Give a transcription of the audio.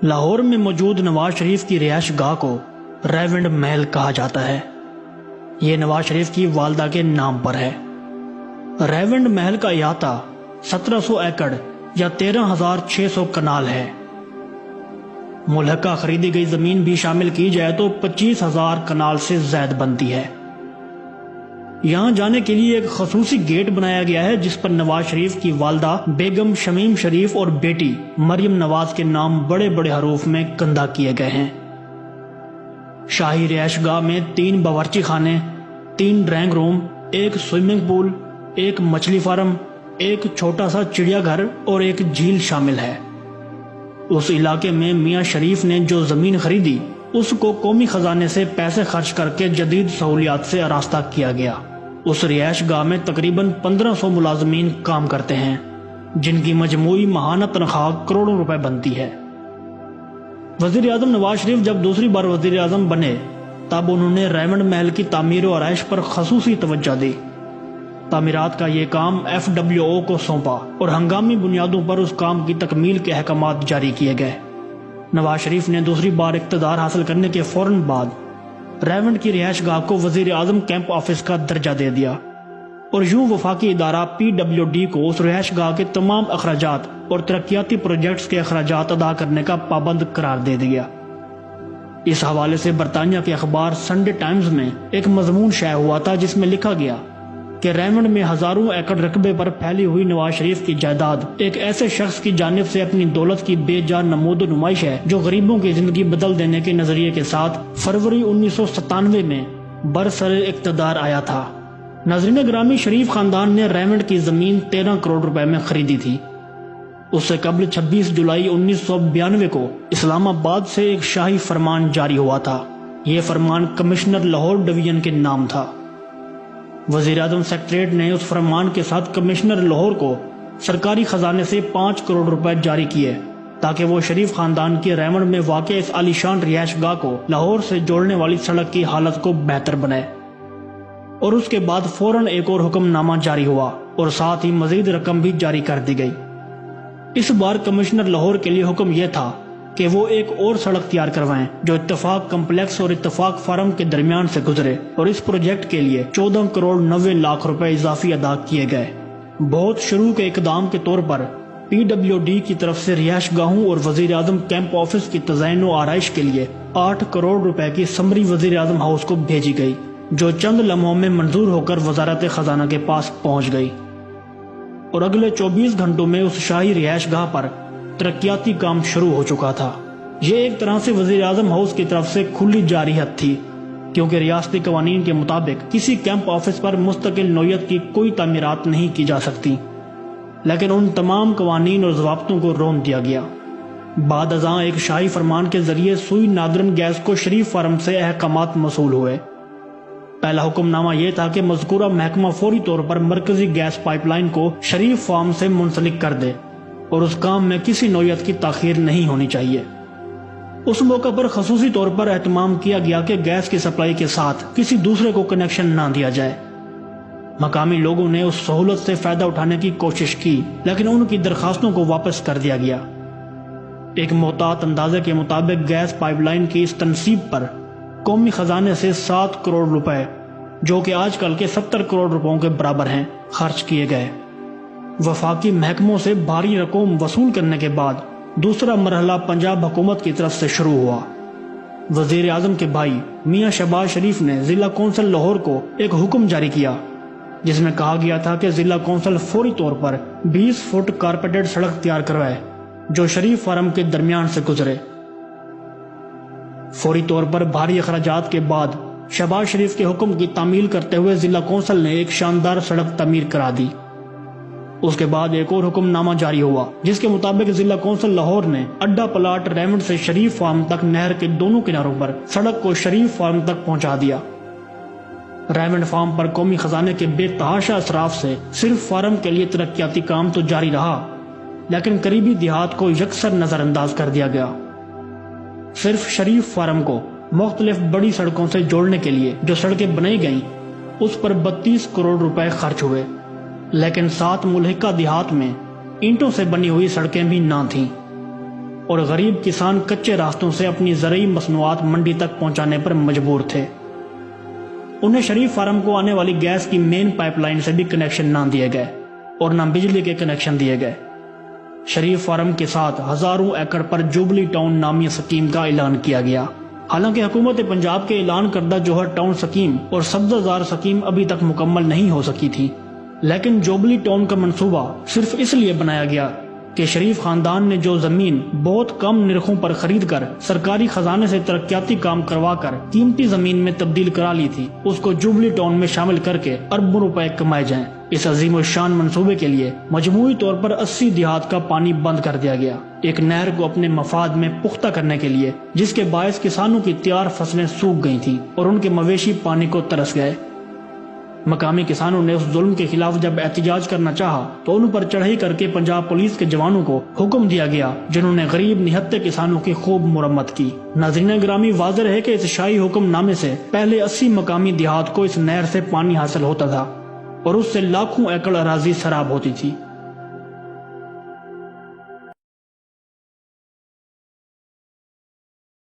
لاہور میں موجود نواز شریف کی رہائش گاہ کو ریونڈ محل کہا جاتا ہے۔ یہ نواز شریف کی والدہ کے نام پر ہے۔ ریونڈ محل کا احاطہ 1700 ایکڑ یا 13,600 کنال ہے۔ ملحقہ خریدی گئی زمین بھی شامل کی جائے تو 25,000 کنال سے زائد بنتی ہے۔ یہاں جانے کے لیے ایک خصوصی گیٹ بنایا گیا ہے جس پر نواز شریف کی والدہ بیگم شمیم شریف اور بیٹی مریم نواز کے نام بڑے بڑے حروف میں کندہ کیے گئے ہیں۔ شاہی رہائش گاہ میں 3 باورچی خانے، 3 ڈرائنگ روم، 1 سوئمنگ پول، 1 مچھلی فارم، 1 چھوٹا سا چڑیا گھر اور 1 جھیل شامل ہے۔ اس علاقے میں میاں شریف نے جو زمین خریدی اس کو قومی خزانے سے پیسے خرچ کر کے جدید سہولیات سے آراستہ کیا گیا۔ اس رہائش گاہ میں تقریباً 1500 ملازمین کام کرتے ہیں جن کی مجموعی ماہانہ تنخواہ کروڑوں روپے بنتی ہے۔ وزیر اعظم نواز شریف جب دوسری بار وزیر اعظم بنے تب انہوں نے ریونڈ محل کی تعمیر و آرائش پر خصوصی توجہ دی۔ تعمیرات کا یہ کام FWO کو سونپا اور ہنگامی بنیادوں پر اس کام کی تکمیل کے احکامات جاری کیے گئے۔ نواز شریف نے دوسری بار اقتدار حاصل کرنے کے فوراً بعد ریونڈ کی رہائش گاہ کو وزیر اعظم کیمپ آفس کا درجہ دے دیا اور یوں وفاقی ادارہ PWD کو اس رہائش گاہ کے تمام اخراجات اور ترقیاتی پروجیکٹس کے اخراجات ادا کرنے کا پابند قرار دے دیا۔ اس حوالے سے برطانیہ کے اخبار سنڈے ٹائمز میں ایک مضمون شائع ہوا تھا جس میں لکھا گیا کہ ریونڈ میں ہزاروں ایکڑ رقبے پر پھیلی ہوئی نواز شریف کی جائیداد ایک ایسے شخص کی جانب سے اپنی دولت کی بے جان نمود و نمائش ہے جو غریبوں کی زندگی بدل دینے کے نظریے کے ساتھ فروری 1997 میں برسر اقتدار آیا تھا۔ ناظرین گرامی، شریف خاندان نے ریونڈ کی زمین 13 کروڑ روپے میں خریدی تھی۔ اس سے قبل 26 جولائی 1992 کو اسلام آباد سے ایک شاہی فرمان جاری ہوا تھا۔ یہ فرمان کمشنر لاہور ڈویژن کے نام تھا۔ وزیر اعظم سیکریٹریٹ نے اس فرمان کے ساتھ کمشنر لاہور کو سرکاری خزانے سے 5 کروڑ روپے جاری کیے تاکہ وہ شریف خاندان کی ریونڈ میں واقع اس عالیشان رہائش گاہ کو لاہور سے جوڑنے والی سڑک کی حالت کو بہتر بنائے۔ اور اس کے بعد فوراً ایک اور حکم نامہ جاری ہوا اور ساتھ ہی مزید رقم بھی جاری کر دی گئی۔ اس بار کمشنر لاہور کے لیے حکم یہ تھا کہ وہ ایک اور سڑک تیار کروائیں جو اتفاق کمپلیکس اور اتفاق فارم کے درمیان سے گزرے، اور اس پروجیکٹ کے لیے 14 کروڑ 90 لاکھ روپے اضافی ادا کیے گئے۔ بہت شروع کے اقدام کے طور پر PWD کی طرف سے رہائش گاہوں اور وزیر اعظم کیمپ آفس کی تزئین و آرائش کے لیے 8 کروڑ روپے کی سمری وزیر اعظم ہاؤس کو بھیجی گئی جو چند لمحوں میں منظور ہو کر وزارت خزانہ کے پاس پہنچ گئی، اور اگلے 24 گھنٹوں میں اس شاہی رہائش گاہ پر ترقیاتی کام شروع ہو چکا تھا۔ یہ ایک طرح سے وزیر اعظم ہاؤس کی طرف سے کھلی جارحیت تھی کیونکہ ریاستی قوانین کے مطابق کسی کیمپ آفس پر مستقل نوعیت کی کوئی تعمیرات نہیں کی جا سکتی، لیکن ان تمام قوانین اور ضوابطوں کو رون دیا گیا۔ بعد ازاں ایک شاہی فرمان کے ذریعے سوئی نادرن گیس کو شریف فارم سے احکامات موصول ہوئے۔ پہلا حکم نامہ یہ تھا کہ مذکورہ محکمہ فوری طور پر مرکزی گیس پائپ لائن کو شریف فارم سے منسلک کر دے اور اس کام میں کسی نوعیت کی تاخیر نہیں ہونی چاہیے۔ اس موقع پر خصوصی طور پر اہتمام کیا گیا کہ گیس کی سپلائی کے ساتھ کسی دوسرے کو کنیکشن نہ دیا جائے۔ مقامی لوگوں نے اس سہولت سے فائدہ اٹھانے کی کوشش کی لیکن ان کی درخواستوں کو واپس کر دیا گیا۔ ایک محتاط اندازے کے مطابق گیس پائپ لائن کی اس تنصیب پر قومی خزانے سے 7 کروڑ روپے، جو کہ آج کل کے 70 کروڑ روپوں کے برابر ہیں، خرچ کیے گئے۔ وفاقی محکموں سے بھاری رقم وصول کرنے کے بعد دوسرا مرحلہ پنجاب حکومت کی طرف سے شروع ہوا۔ وزیر اعظم کے بھائی میاں شہباز شریف نے ضلع کونسل لاہور کو ایک حکم جاری کیا جس میں کہا گیا تھا کہ ضلع کونسل فوری طور پر 20 فٹ کارپیٹڈ سڑک تیار کروائے جو شریف فارم کے درمیان سے گزرے۔ فوری طور پر بھاری اخراجات کے بعد شہباز شریف کے حکم کی تعمیل کرتے ہوئے ضلع کونسل نے ایک شاندار سڑک تعمیر کرا دی۔ اس کے بعد ایک اور حکم نامہ جاری ہوا جس کے مطابق ضلع کونسل لاہور نے اڈا پلاٹ ریونڈ سے شریف فارم تک نہر کے دونوں کناروں پر سڑک کو شریف فارم تک پہنچا دیا۔ ریونڈ فارم پر قومی خزانے کے بے تحاشا اصراف سے صرف فارم کے لیے ترقیاتی کام تو جاری رہا لیکن قریبی دیہات کو یکسر نظر انداز کر دیا گیا۔ صرف شریف فارم کو مختلف بڑی سڑکوں سے جوڑنے کے لیے جو سڑکیں بنائی گئیں اس پر 32 کروڑ روپے خرچ ہوئے، لیکن 7 ملحقہ دیہات میں اینٹوں سے بنی ہوئی سڑکیں بھی نہ تھیں۔ اور غریب کسان کچے راستوں سے اپنی زرعی مصنوعات منڈی تک پہنچانے پر مجبور تھے۔ انہیں شریف فارم کو آنے والی گیس کی مین پائپ لائن سے بھی کنیکشن نہ دیے گئے اور نہ بجلی کے کنیکشن دیے گئے۔ شریف فارم کے ساتھ ہزاروں ایکڑ پر جوبلی ٹاؤن نامی سکیم کا اعلان کیا گیا۔ حالانکہ حکومت پنجاب کے اعلان کردہ جوہر ٹاؤن سکیم اور سبزہ زار سکیم ابھی تک مکمل نہیں ہو سکی تھی، لیکن جوبلی ٹاؤن کا منصوبہ صرف اس لیے بنایا گیا کہ شریف خاندان نے جو زمین بہت کم نرخوں پر خرید کر سرکاری خزانے سے ترقیاتی کام کروا کر قیمتی زمین میں تبدیل کرا لی تھی، اس کو جوبلی ٹاؤن میں شامل کر کے اربوں روپے کمائے جائیں۔ اس عظیم الشان منصوبے کے لیے مجموعی طور پر 80 دیہات کا پانی بند کر دیا گیا، ایک نہر کو اپنے مفاد میں پختہ کرنے کے لیے، جس کے باعث کسانوں کی تیار فصلیں سوکھ گئی تھیں اور ان کے مویشی پانی کو ترس گئے۔ مقامی کسانوں نے اس ظلم کے خلاف جب احتجاج کرنا چاہا تو ان پر چڑھائی کر کے پنجاب پولیس کے جوانوں کو حکم دیا گیا، جنہوں نے غریب نہتے کسانوں کی خوب مرمت کی۔ ناظرین گرامی، واضح ہے کہ اس شاہی حکم نامے سے پہلے 80 مقامی دیہات کو اس نہر سے پانی حاصل ہوتا تھا اور اس سے لاکھوں ایکڑ اراضی سیراب ہوتی تھی۔